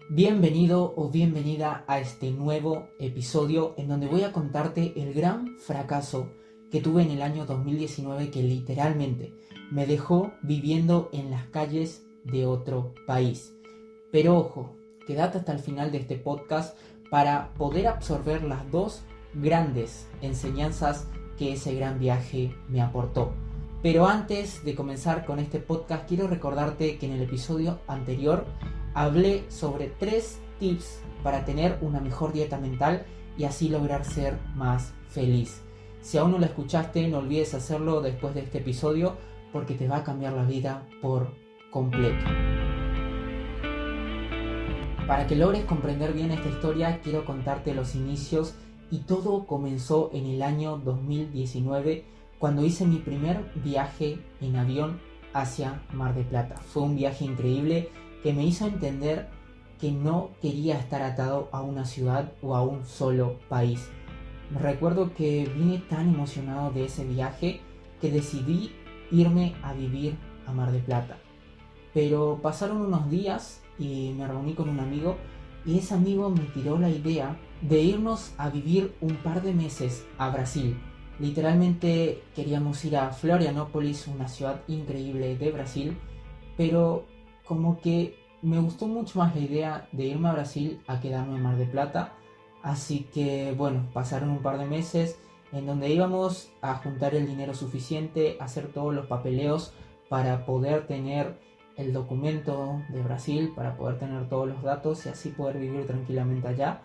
Bienvenido o bienvenida a este nuevo episodio en donde voy a contarte el gran fracaso que tuve en el año 2019 que literalmente me dejó viviendo en las calles de otro país. Pero ojo, quédate hasta el final de este podcast para poder absorber las dos grandes enseñanzas que ese gran viaje me aportó. Pero antes de comenzar con este podcast, quiero recordarte que en el episodio anterior hablé sobre 3 tips para tener una mejor dieta mental y así lograr ser más feliz. Si aún no lo escuchaste, no olvides hacerlo después de este episodio porque te va a cambiar la vida por completo. Para que logres comprender bien esta historia, quiero contarte los inicios y todo comenzó en el año 2019 cuando hice mi primer viaje en avión hacia Mar del Plata. Fue un viaje increíble que me hizo entender que no quería estar atado a una ciudad o a un solo país. Recuerdo que vine tan emocionado de ese viaje que decidí irme a vivir a Mar del Plata. Pero pasaron unos días y me reuní con un amigo y ese amigo me tiró la idea de irnos a vivir un par de meses a Brasil. Literalmente queríamos ir a Florianópolis, una ciudad increíble de Brasil, pero como que me gustó mucho más la idea de irme a Brasil a quedarme en Mar del Plata. Así que bueno, pasaron un par de meses en donde íbamos a juntar el dinero suficiente, hacer todos los papeleos para poder tener el documento de Brasil, para poder tener todos los datos y así poder vivir tranquilamente allá.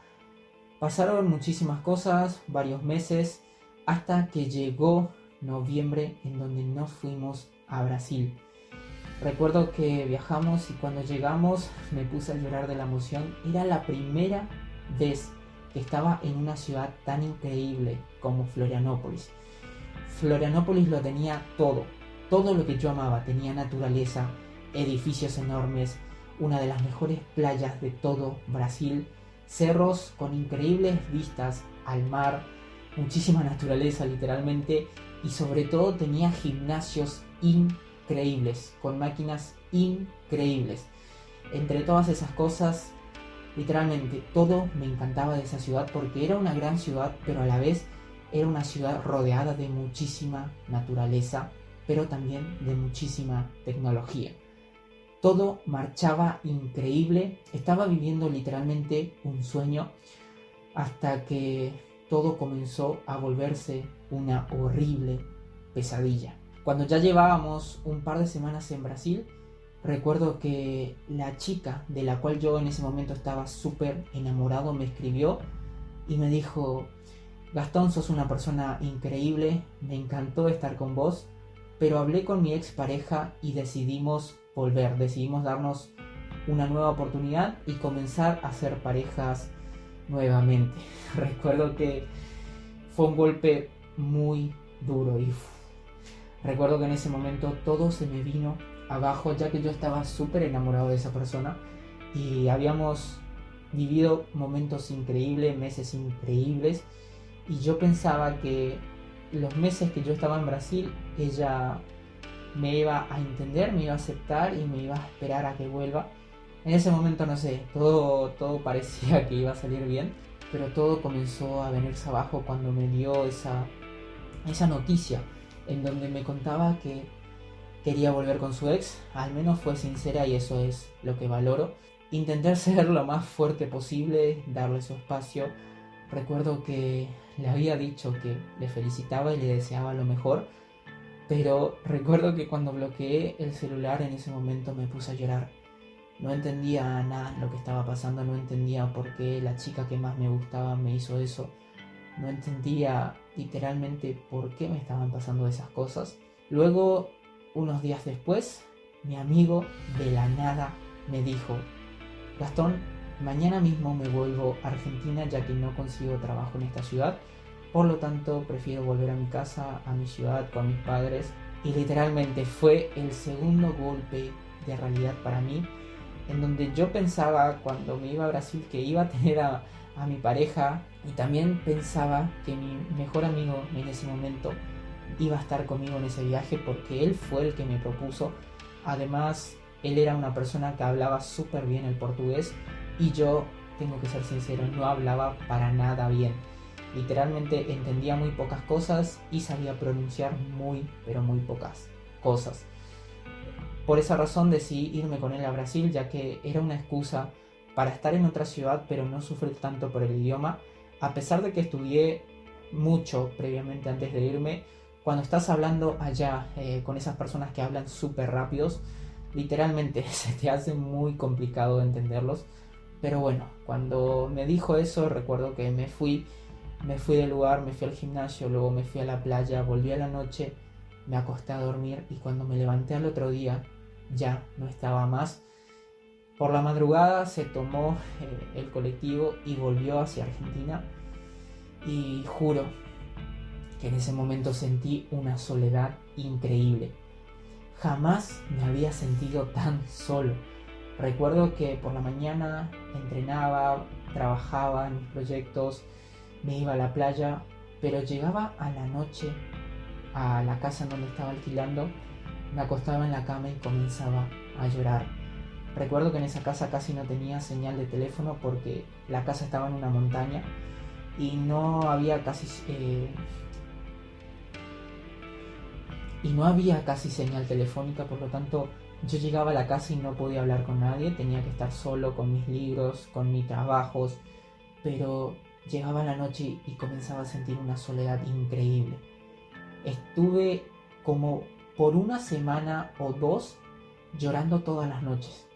Pasaron muchísimas cosas, varios meses, hasta que llegó noviembre en donde nos fuimos a Brasil. Recuerdo que viajamos y cuando llegamos me puse a llorar de la emoción. Era la primera vez que estaba en una ciudad tan increíble como Florianópolis. Florianópolis lo tenía todo lo que yo amaba. Tenía naturaleza, edificios enormes, una de las mejores playas de todo Brasil, cerros con increíbles vistas al mar, muchísima naturaleza literalmente, y sobre todo tenía gimnasios increíbles, con máquinas increíbles. Entre todas esas cosas, literalmente todo me encantaba de esa ciudad porque era una gran ciudad, pero a la vez era una ciudad rodeada de muchísima naturaleza, pero también de muchísima tecnología. Todo marchaba increíble, estaba viviendo literalmente un sueño hasta que todo comenzó a volverse una horrible pesadilla. Cuando ya llevábamos un par de semanas en Brasil, recuerdo que la chica de la cual yo en ese momento estaba súper enamorado me escribió y me dijo: Gastón, sos una persona increíble, me encantó estar con vos, pero hablé con mi expareja y decidimos volver, decidimos darnos una nueva oportunidad y comenzar a ser parejas nuevamente. Recuerdo que fue un golpe muy duro y recuerdo que en ese momento todo se me vino abajo, ya que yo estaba súper enamorado de esa persona y habíamos vivido momentos increíbles, meses increíbles, y yo pensaba que los meses que yo estaba en Brasil ella me iba a entender, me iba a aceptar y me iba a esperar a que vuelva. En ese momento no sé, todo parecía que iba a salir bien, pero todo comenzó a venirse abajo cuando me dio esa noticia en donde me contaba que quería volver con su ex. Al menos fue sincera y eso es lo que valoro. Intenté ser lo más fuerte posible, darle su espacio. Recuerdo que le había dicho que le felicitaba y le deseaba lo mejor, pero recuerdo que cuando bloqueé el celular en ese momento me puse a llorar. No entendía nada de lo que estaba pasando, no entendía por qué la chica que más me gustaba me hizo eso. No entendía literalmente por qué me estaban pasando esas cosas. Luego, unos días después, mi amigo de la nada me dijo: Gastón, mañana mismo me vuelvo a Argentina ya que no consigo trabajo en esta ciudad. Por lo tanto, prefiero volver a mi casa, a mi ciudad, con mis padres. Y literalmente fue el segundo golpe de realidad para mí, en donde yo pensaba cuando me iba a Brasil que iba a tener a mi pareja, y también pensaba que mi mejor amigo en ese momento iba a estar conmigo en ese viaje porque él fue el que me propuso. Además, él era una persona que hablaba súper bien el portugués Y yo, tengo que ser sincero, no hablaba para nada bien. Literalmente entendía muy pocas cosas y sabía pronunciar muy, pero muy pocas cosas. Por esa razón decidí irme con él a Brasil, ya que era una excusa para estar en otra ciudad pero no sufrir tanto por el idioma, a pesar de que estudié mucho previamente antes de irme. Cuando estás hablando allá con esas personas que hablan súper rápidos, literalmente se te hace muy complicado entenderlos. Pero bueno, cuando me dijo eso, recuerdo que me fui del lugar, me fui al gimnasio, luego me fui a la playa, volví a la noche, me acosté a dormir y cuando me levanté al otro día ya no estaba más. Por la madrugada se tomó el colectivo y volvió hacia Argentina y juro que en ese momento sentí una soledad increíble. Jamás me había sentido tan solo. Recuerdo que por la mañana entrenaba, trabajaba en mis proyectos, me iba a la playa, pero llegaba a la noche a la casa en donde estaba alquilando, me acostaba en la cama y comenzaba a llorar. Recuerdo que en esa casa casi no tenía señal de teléfono porque la casa estaba en una montaña y no había casi señal telefónica, por lo tanto yo llegaba a la casa y no podía hablar con nadie, tenía que estar solo con mis libros, con mis trabajos, pero llegaba la noche y comenzaba a sentir una soledad increíble. Estuve como por una semana o dos llorando todas las noches.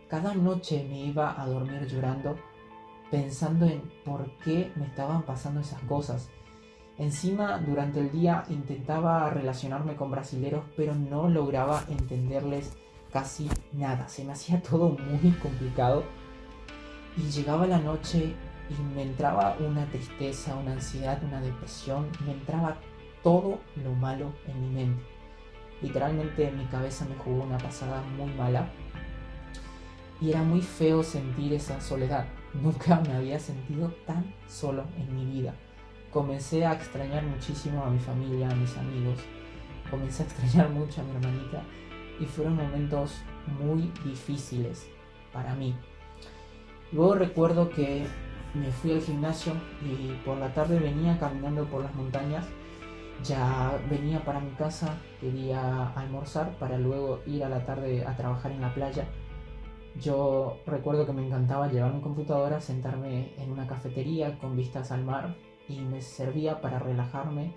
Cada noche me iba a dormir llorando, pensando en por qué me estaban pasando esas cosas. Encima, durante el día intentaba relacionarme con brasileros, pero no lograba entenderles casi nada. Se me hacía todo muy complicado y llegaba la noche y me entraba una tristeza, una ansiedad, una depresión, me entraba todo lo malo en mi mente. Literalmente mi cabeza me jugó una pasada muy mala y era muy feo sentir esa soledad. Nunca me había sentido tan solo en mi vida. Comencé a extrañar muchísimo a mi familia, a mis amigos. Comencé a extrañar mucho a mi hermanita y fueron momentos muy difíciles para mí. Luego recuerdo que me fui al gimnasio y por la tarde venía caminando por las montañas. Ya venía para mi casa, quería almorzar para luego ir a la tarde a trabajar en la playa. Yo recuerdo que me encantaba llevar mi computadora, sentarme en una cafetería con vistas al mar y me servía para relajarme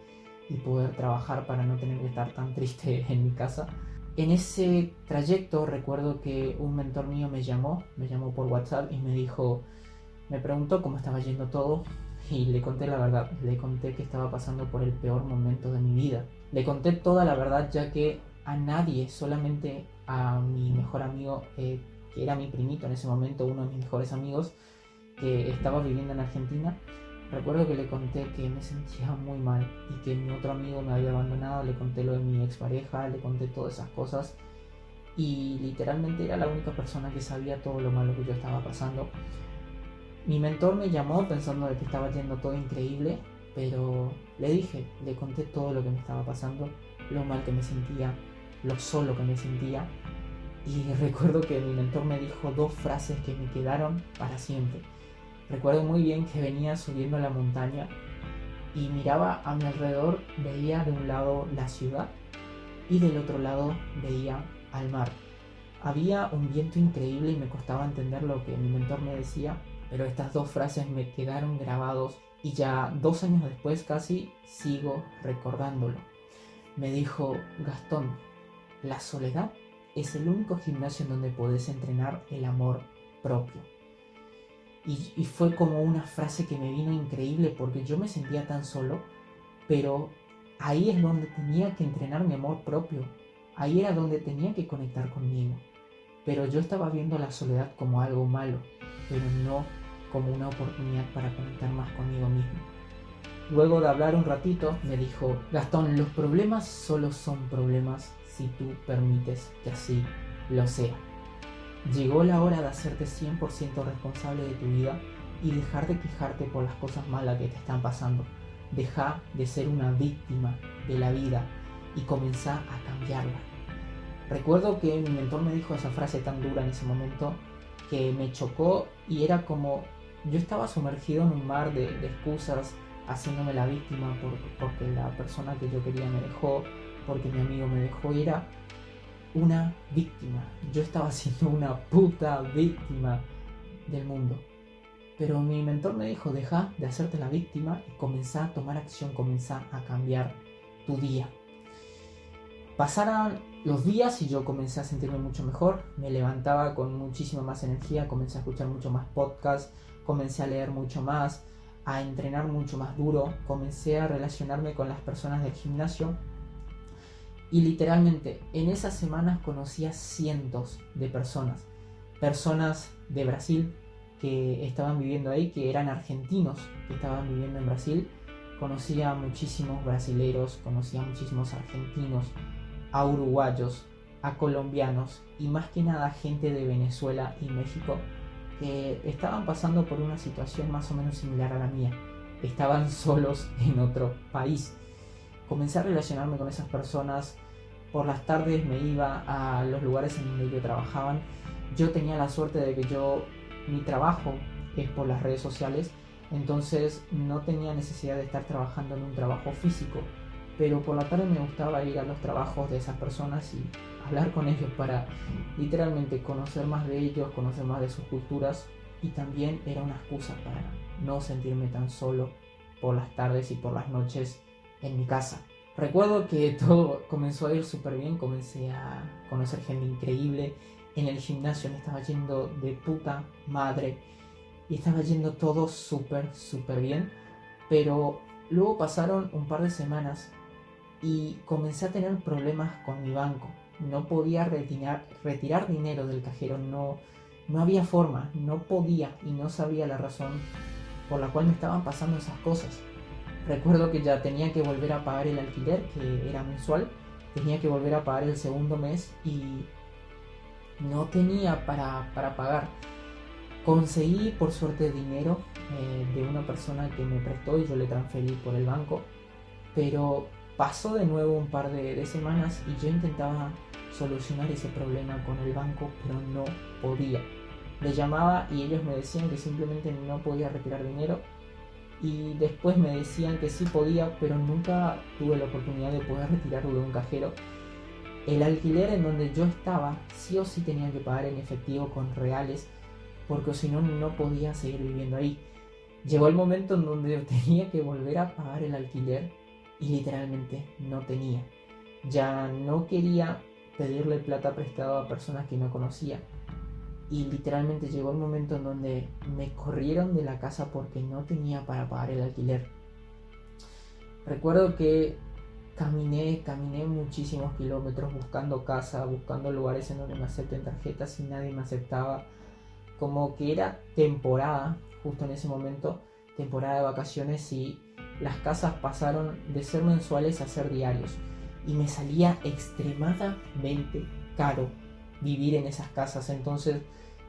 y poder trabajar para no tener que estar tan triste en mi casa. En ese trayecto recuerdo que un mentor mío me llamó por WhatsApp y me preguntó cómo estaba yendo todo y le conté la verdad, le conté que estaba pasando por el peor momento de mi vida. Le conté toda la verdad ya que a nadie, solamente a mi mejor amigo, que era mi primito en ese momento, uno de mis mejores amigos, que estaba viviendo en Argentina. Recuerdo que le conté que me sentía muy mal y que mi otro amigo me había abandonado, le conté lo de mi expareja, le conté todas esas cosas y literalmente era la única persona que sabía todo lo malo que yo estaba pasando. Mi mentor me llamó pensando de que estaba yendo todo increíble, pero le conté todo lo que me estaba pasando, lo mal que me sentía, lo solo que me sentía y recuerdo que mi mentor me dijo dos frases que me quedaron para siempre. Recuerdo muy bien que venía subiendo la montaña y miraba a mi alrededor, veía de un lado la ciudad y del otro lado veía al mar. Había un viento increíble y me costaba entender lo que mi mentor me decía, pero estas dos frases me quedaron grabados y ya 2 años después casi sigo recordándolo. Me dijo: Gastón, la soledad es el único gimnasio en donde podés entrenar el amor propio. Y fue como una frase que me vino increíble porque yo me sentía tan solo, pero ahí es donde tenía que entrenar mi amor propio. Ahí era donde tenía que conectar conmigo. Pero yo estaba viendo la soledad como algo malo, pero no como una oportunidad para conectar más conmigo mismo. Luego de hablar un ratito, me dijo: Gastón, los problemas solo son problemas si tú permites que así lo sea. Llegó la hora de hacerte 100% responsable de tu vida y dejar de quejarte por las cosas malas que te están pasando. Deja de ser una víctima de la vida y comenzá a cambiarla. Recuerdo que mi mentor me dijo esa frase tan dura en ese momento que me chocó y era como yo estaba sumergido en un mar de excusas, haciéndome la víctima porque la persona que yo quería me dejó, porque mi amigo me dejó, y era una víctima. Yo estaba siendo una puta víctima del mundo. Pero mi mentor me dijo, deja de hacerte la víctima y comenzá a tomar acción, comenzá a cambiar tu día. Pasaron los días y yo comencé a sentirme mucho mejor, me levantaba con muchísima más energía, comencé a escuchar mucho más podcasts, comencé a leer mucho más, a entrenar mucho más duro, comencé a relacionarme con las personas del gimnasio y literalmente en esas semanas conocí a cientos de personas de Brasil que estaban viviendo ahí, que eran argentinos que estaban viviendo en Brasil. Conocí a muchísimos brasileros, conocí a muchísimos argentinos, a uruguayos, a colombianos y más que nada gente de Venezuela y México que estaban pasando por una situación más o menos similar a la mía. Estaban solos en otro país. Comencé a relacionarme con esas personas. Por las tardes me iba a los lugares en donde ellos trabajaban. Yo tenía la suerte de que mi trabajo es por las redes sociales, entonces no tenía necesidad de estar trabajando en un trabajo físico, pero por la tarde me gustaba ir a los trabajos de esas personas y hablar con ellos para literalmente conocer más de ellos, conocer más de sus culturas, y también era una excusa para no sentirme tan solo por las tardes y por las noches en mi casa. Recuerdo que todo comenzó a ir súper bien, comencé a conocer gente increíble. En el gimnasio me estaba yendo de puta madre y estaba yendo todo súper bien, pero luego pasaron un par de semanas y comencé a tener problemas con mi banco. No podía retirar dinero del cajero, no había forma, no podía y no sabía la razón por la cual me estaban pasando esas cosas. Recuerdo que ya tenía que volver a pagar el alquiler, que era mensual, tenía que volver a pagar el segundo mes y no tenía para pagar. Conseguí por suerte dinero de una persona que me prestó y yo le transferí por el banco, pero pasó de nuevo un par de semanas y yo intentaba solucionar ese problema con el banco, pero no podía. Le llamaba y ellos me decían que simplemente no podía retirar dinero, y después me decían que sí podía, pero nunca tuve la oportunidad de poder retirarlo de un cajero. El alquiler en donde yo estaba sí o sí tenía que pagar en efectivo con reales, porque si no, no podía seguir viviendo ahí. Llegó el momento en donde tenía que volver a pagar el alquiler y literalmente no tenía. Ya no quería pedirle plata prestada a personas que no conocía. Y literalmente llegó el momento en donde me corrieron de la casa porque no tenía para pagar el alquiler. Recuerdo que caminé muchísimos kilómetros buscando casa, buscando lugares en donde me acepten tarjetas y nadie me aceptaba. Como que era temporada, justo en ese momento, temporada de vacaciones, y las casas pasaron de ser mensuales a ser diarios. Y me salía extremadamente caro vivir en esas casas, entonces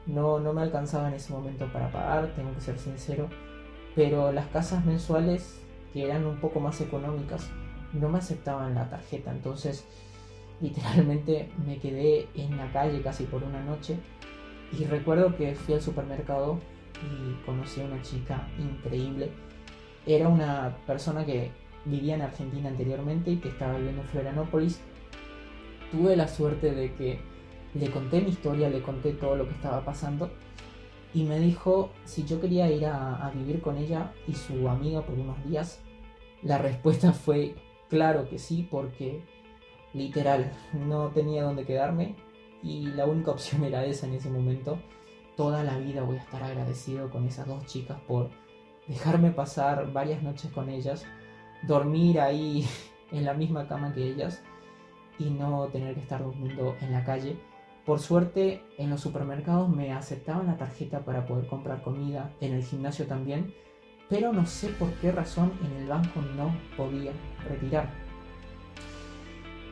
no me alcanzaba en ese momento para pagar, tengo que ser sincero, pero las casas mensuales, que eran un poco más económicas, no me aceptaban la tarjeta, entonces literalmente me quedé en la calle casi por una noche. Y recuerdo que fui al supermercado y conocí a una chica increíble. Era una persona que vivía en Argentina anteriormente y que estaba viviendo en Florianópolis. Tuve la suerte de que le conté mi historia, le conté todo lo que estaba pasando y me dijo si yo quería ir a vivir con ella y su amiga por unos días. La respuesta fue claro que sí, porque literal no tenía dónde quedarme y la única opción era esa en ese momento. Toda la vida voy a estar agradecido con esas dos chicas por dejarme pasar varias noches con ellas, dormir ahí en la misma cama que ellas y no tener que estar durmiendo en la calle. Por suerte en los supermercados me aceptaban la tarjeta para poder comprar comida, en el gimnasio también, pero no sé por qué razón en el banco no podía retirar.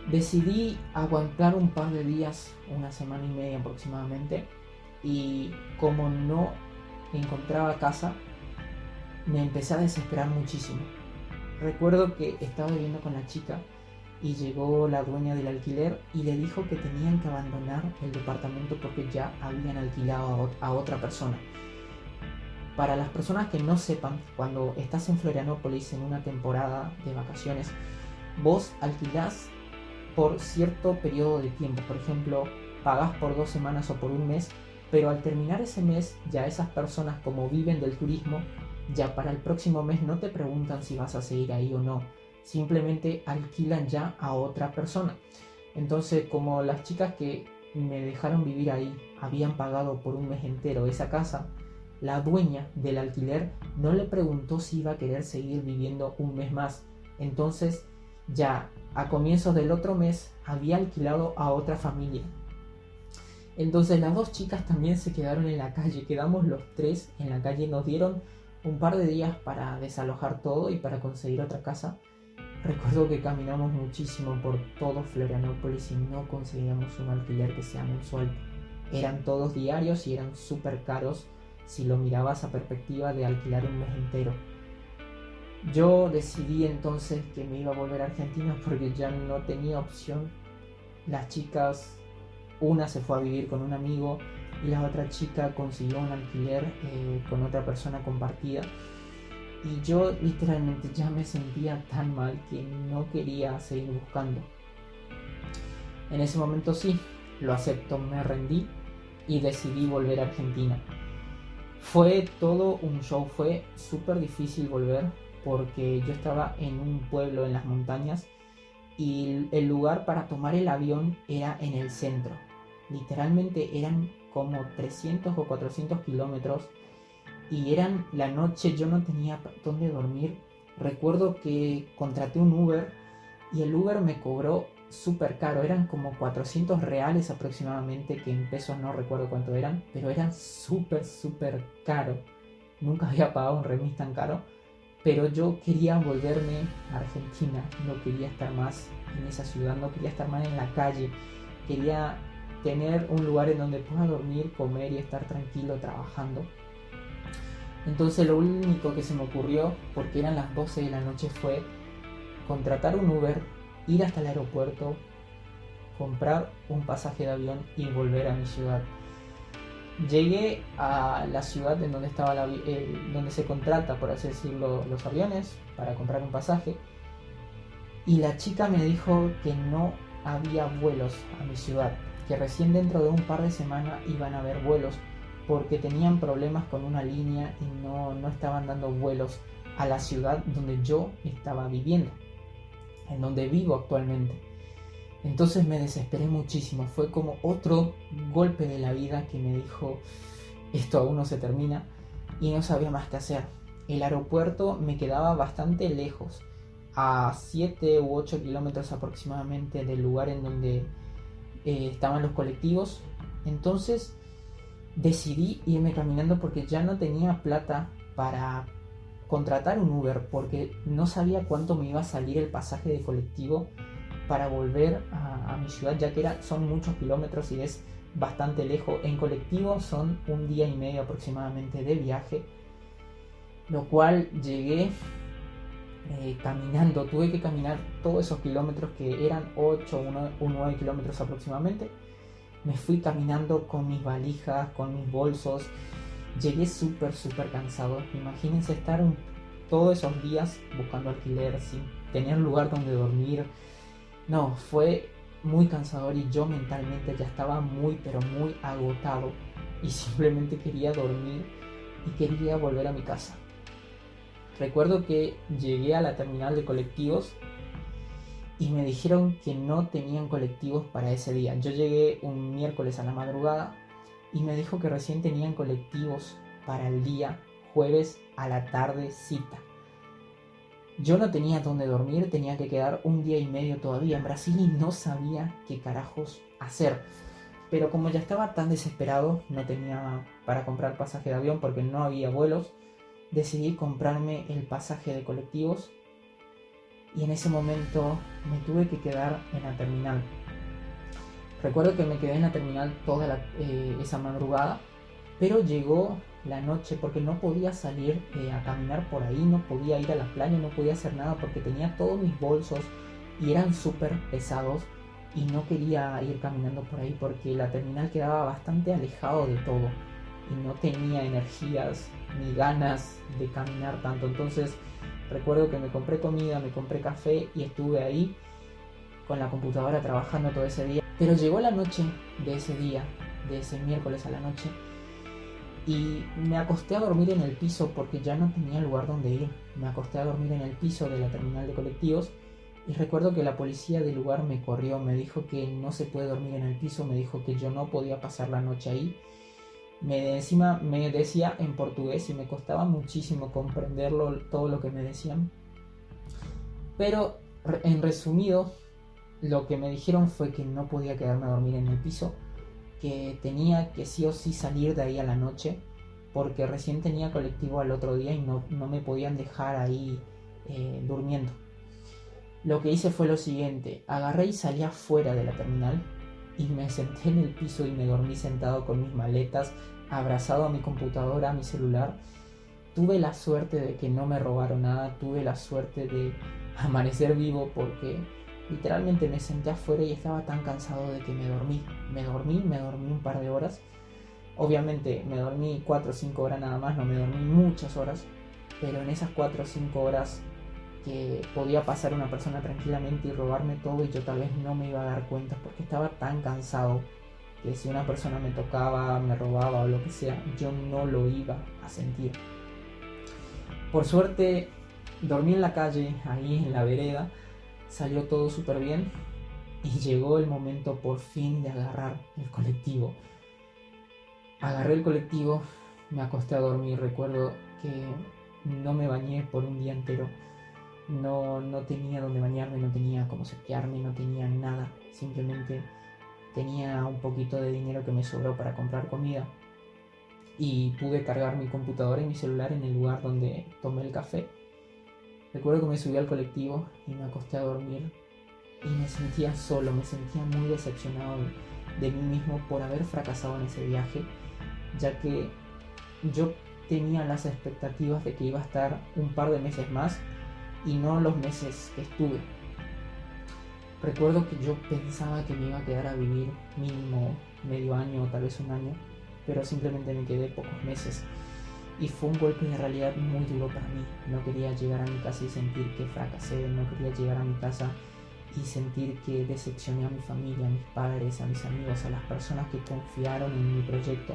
Decidí aguantar un par de días, una semana y media aproximadamente, y como no encontraba casa, me empecé a desesperar muchísimo. Recuerdo que estaba viviendo con la chica y llegó la dueña del alquiler y le dijo que tenían que abandonar el departamento porque ya habían alquilado a otra persona. Para las personas que no sepan, cuando estás en Florianópolis en una temporada de vacaciones, vos alquilás por cierto periodo de tiempo. Por ejemplo, pagás por 2 semanas o por un mes, pero al terminar ese mes, ya esas personas, como viven del turismo, ya para el próximo mes no te preguntan si vas a seguir ahí o no, simplemente alquilan ya a otra persona. Entonces, como las chicas que me dejaron vivir ahí habían pagado por un mes entero esa casa, la dueña del alquiler no le preguntó si iba a querer seguir viviendo un mes más. Entonces, ya a comienzos del otro mes había alquilado a otra familia. Entonces las 2 chicas también se quedaron en la calle, quedamos los 3 en la calle, nos dieron un par de días para desalojar todo y para conseguir otra casa. Recuerdo que caminamos muchísimo por todo Florianópolis y no conseguíamos un alquiler que sea mensual. Eran todos diarios y eran súper caros si lo mirabas a perspectiva de alquilar un mes entero. Yo decidí entonces que me iba a volver a Argentina porque ya no tenía opción. Las chicas, una se fue a vivir con un amigo y la otra chica consiguió un alquiler con otra persona compartida. Y yo literalmente ya me sentía tan mal que no quería seguir buscando. En ese momento sí, lo acepto, me rendí y decidí volver a Argentina. Fue todo un show, fue súper difícil volver porque yo estaba en un pueblo en las montañas y el lugar para tomar el avión era en el centro. Literalmente eran como 300 o 400 kilómetros y eran la noche, yo no tenía dónde dormir. Recuerdo que contraté un Uber y el Uber me cobró súper caro, eran como 400 reales aproximadamente, que en pesos no recuerdo cuánto eran, pero eran súper caro. Nunca había pagado un remis tan caro, pero yo quería volverme a Argentina, no quería estar más en esa ciudad, no quería estar más en la calle, quería tener un lugar en donde pueda dormir, comer y estar tranquilo trabajando. Entonces lo único que se me ocurrió, porque eran las 12 de la noche, fue contratar un Uber, ir hasta el aeropuerto, comprar un pasaje de avión y volver a mi ciudad. Llegué a la ciudad en donde estaba donde se contrata, por así decirlo, los aviones para comprar un pasaje, y la chica me dijo que no había vuelos a mi ciudad, que recién dentro de un par de semanas iban a haber vuelos porque tenían problemas con una línea y no estaban dando vuelos a la ciudad donde yo estaba viviendo, en donde vivo actualmente. Entonces me desesperé muchísimo, fue como otro golpe de la vida que me dijo: esto aún no se termina, y no sabía más qué hacer. El aeropuerto me quedaba bastante lejos, a 7 u 8 kilómetros aproximadamente del lugar en donde estaban los colectivos. Entonces decidí irme caminando porque ya no tenía plata para contratar un Uber, porque no sabía cuánto me iba a salir el pasaje de colectivo para volver a mi ciudad, ya que son muchos kilómetros y es bastante lejos. En colectivo son un día y medio aproximadamente de viaje, lo cual llegué caminando. Tuve que caminar todos esos kilómetros, que eran 8 o 9 kilómetros aproximadamente. Me fui caminando con mis valijas, con mis bolsos. Llegué súper cansado. Imagínense estar todos esos días buscando alquiler sin tener lugar donde dormir. No, fue muy cansador y yo mentalmente ya estaba muy agotado y simplemente quería dormir y quería volver a mi casa. Recuerdo que llegué a la terminal de colectivos y me dijeron que no tenían colectivos para ese día. Yo llegué un miércoles a la madrugada y me dijo que recién tenían colectivos para el día jueves a la tardecita. Yo no tenía dónde dormir, tenía que quedar un día y medio todavía en Brasil y no sabía qué carajos hacer. Pero como ya estaba tan desesperado, no tenía para comprar pasaje de avión porque no había vuelos, decidí comprarme el pasaje de colectivos y en ese momento me tuve que quedar en la terminal. Recuerdo que me quedé en la terminal toda esa madrugada, pero llegó la noche porque no podía salir a caminar por ahí, no podía ir a la playa, no podía hacer nada porque tenía todos mis bolsos, y eran súper pesados y no quería ir caminando por ahí porque la terminal quedaba bastante alejado de todo y no tenía energías ni ganas de caminar tanto. Entonces recuerdo que me compré comida, me compré café y estuve ahí con la computadora trabajando todo ese día. Pero llegó la noche de ese día, de ese miércoles a la noche, y me acosté a dormir en el piso porque ya no tenía lugar donde ir. Me acosté a dormir en el piso de la terminal de colectivos y recuerdo que la policía del lugar me corrió, me dijo que no se puede dormir en el piso, me dijo que yo no podía pasar la noche ahí. Encima me decía en portugués y me costaba muchísimo comprenderlo, todo lo que me decían. Pero en resumido, lo que me dijeron fue que no podía quedarme a dormir en el piso, que tenía que sí o sí salir de ahí a la noche, porque recién tenía colectivo al otro día y no me podían dejar ahí durmiendo. Lo que hice fue lo siguiente: agarré y salí afuera de la terminal y me senté en el piso y me dormí sentado con mis maletas, abrazado a mi computadora, a mi celular. Tuve la suerte de que no me robaron nada, tuve la suerte de amanecer vivo porque literalmente me senté afuera y estaba tan cansado de que me dormí un par de horas. Obviamente me dormí 4 o 5 horas nada más, no me dormí muchas horas, pero en esas 4 o 5 horas que podía pasar una persona tranquilamente y robarme todo y yo tal vez no me iba a dar cuenta porque estaba tan cansado que si una persona me tocaba, me robaba o lo que sea, yo no lo iba a sentir. Por suerte dormí en la calle, ahí en la vereda, salió todo súper bien y llegó el momento por fin de agarrar el colectivo. Agarré el colectivo, me acosté a dormir. Recuerdo que no me bañé por un día entero. No tenía donde bañarme, no tenía cómo secarme, no tenía nada. Simplemente tenía un poquito de dinero que me sobró para comprar comida. Y pude cargar mi computadora y mi celular en el lugar donde tomé el café. Recuerdo que me subí al colectivo y me acosté a dormir. Y me sentía solo, me sentía muy decepcionado de mí mismo por haber fracasado en ese viaje, ya que yo tenía las expectativas de que iba a estar un par de meses más y no los meses que estuve. Recuerdo que yo pensaba que me iba a quedar a vivir mínimo medio año o tal vez un año, pero simplemente me quedé pocos meses y fue un golpe de realidad muy duro para mí. No quería llegar a mi casa y sentir que fracasé, no quería llegar a mi casa y sentir que decepcioné a mi familia, a mis padres, a mis amigos, a las personas que confiaron en mi proyecto,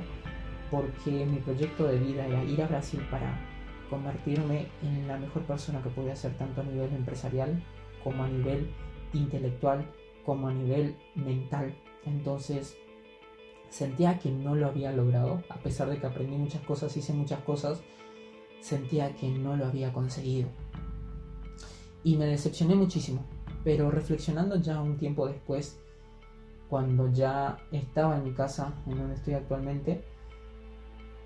porque mi proyecto de vida era ir a Brasil para convertirme en la mejor persona que podía ser, tanto a nivel empresarial como a nivel intelectual, como a nivel mental. Entonces sentía que no lo había logrado, a pesar de que aprendí muchas cosas, hice muchas cosas, sentía que no lo había conseguido y me decepcioné muchísimo. Pero reflexionando ya un tiempo después, cuando ya estaba en mi casa, en donde estoy actualmente,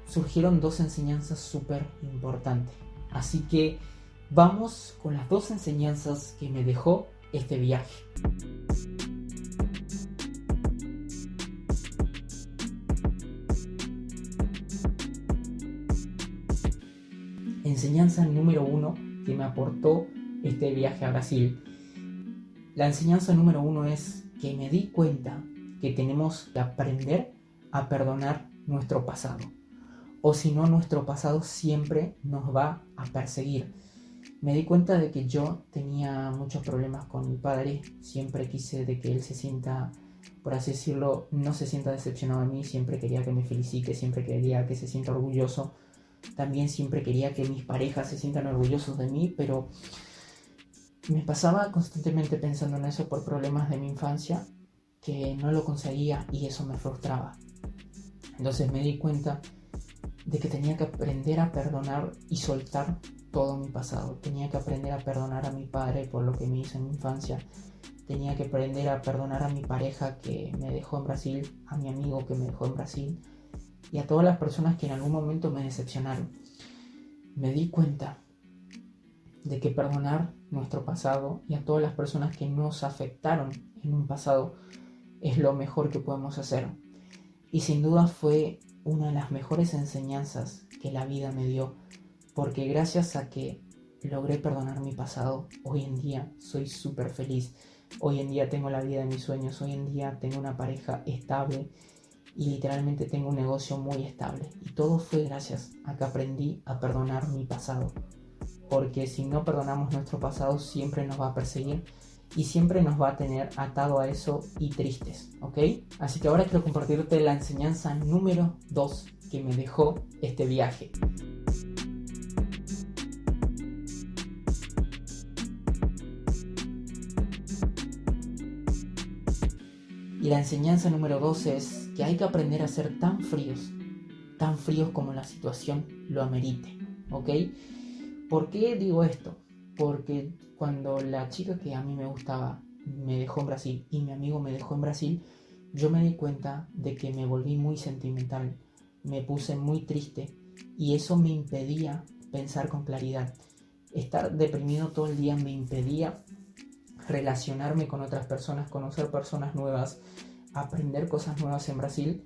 surgieron dos enseñanzas súper importantes. Así que vamos con las dos enseñanzas que me dejó este viaje. Enseñanza número 1 que me aportó este viaje a Brasil. La enseñanza número 1 es que me di cuenta que tenemos que aprender a perdonar nuestro pasado. O si no, nuestro pasado siempre nos va a perseguir. Me di cuenta de que yo tenía muchos problemas con mi padre. Siempre quise de que él se sienta, por así decirlo, no se sienta decepcionado de mí. Siempre quería que me felicite, siempre quería que se sienta orgulloso. También siempre quería que mis parejas se sientan orgullosos de mí, pero me pasaba constantemente pensando en eso por problemas de mi infancia, que no lo conseguía y eso me frustraba. Entonces me di cuenta de que tenía que aprender a perdonar y soltar todo mi pasado. Tenía que aprender a perdonar a mi padre por lo que me hizo en mi infancia. Tenía que aprender a perdonar a mi pareja que me dejó en Brasil, a mi amigo que me dejó en Brasil y a todas las personas que en algún momento me decepcionaron. Me di cuenta de que perdonar nuestro pasado y a todas las personas que nos afectaron en un pasado es lo mejor que podemos hacer. Y sin duda fue una de las mejores enseñanzas que la vida me dio, porque gracias a que logré perdonar mi pasado. Hoy en día soy súper feliz. Hoy en día tengo la vida de mis sueños. Hoy en día tengo una pareja estable y literalmente tengo un negocio muy estable. Y todo fue gracias a que aprendí a perdonar mi pasado. Porque si no perdonamos nuestro pasado, siempre nos va a perseguir y siempre nos va a tener atado a eso y tristes, ¿ok? Así que ahora quiero compartirte la enseñanza número 2 que me dejó este viaje. Y la enseñanza número 2 es que hay que aprender a ser tan fríos como la situación lo amerite, ¿ok? ¿Por qué digo esto? Porque cuando la chica que a mí me gustaba me dejó en Brasil y mi amigo me dejó en Brasil, yo me di cuenta de que me volví muy sentimental, me puse muy triste y eso me impedía pensar con claridad. Estar deprimido todo el día me impedía relacionarme con otras personas, conocer personas nuevas, aprender cosas nuevas en Brasil.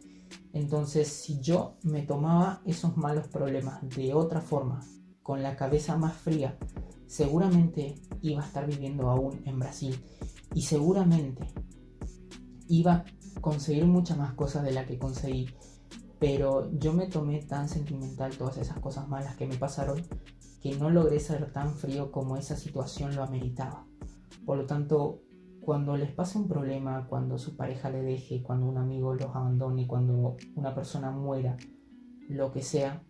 Entonces, si yo me tomaba esos malos problemas de otra forma, con la cabeza más fría, seguramente iba a estar viviendo aún en Brasil y seguramente iba a conseguir muchas más cosas de las que conseguí. Pero yo me tomé tan sentimental todas esas cosas malas que me pasaron que no logré ser tan frío como esa situación lo ameritaba. Por lo tanto, cuando les pase un problema, cuando su pareja le deje, cuando un amigo los abandone, cuando una persona muera, lo que sea,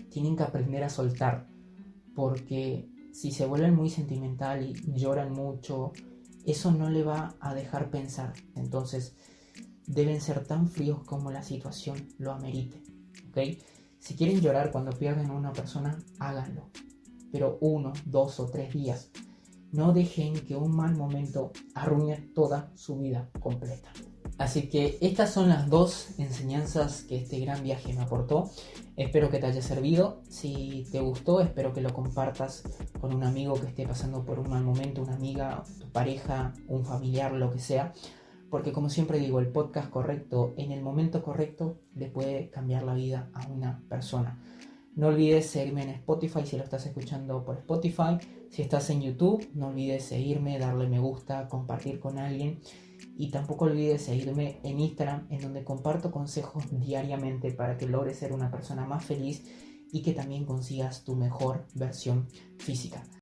tienen que aprender a soltar, porque si se vuelven muy sentimental y lloran mucho, eso no le va a dejar pensar. Entonces, deben ser tan fríos como la situación lo amerite, ¿ok? Si quieren llorar cuando pierden a una persona, háganlo, pero 1, 2 o 3 días. No dejen que un mal momento arruine toda su vida completa. Así que estas son las 2 enseñanzas que este gran viaje me aportó. Espero que te haya servido. Si te gustó, espero que lo compartas con un amigo que esté pasando por un mal momento, una amiga, tu pareja, un familiar, lo que sea. Porque como siempre digo, el podcast correcto en el momento correcto le puede cambiar la vida a una persona. No olvides seguirme en Spotify si lo estás escuchando por Spotify. Si estás en YouTube, no olvides seguirme, darle me gusta, compartir con alguien. Y tampoco olvides seguirme en Instagram, en donde comparto consejos diariamente para que logres ser una persona más feliz y que también consigas tu mejor versión física.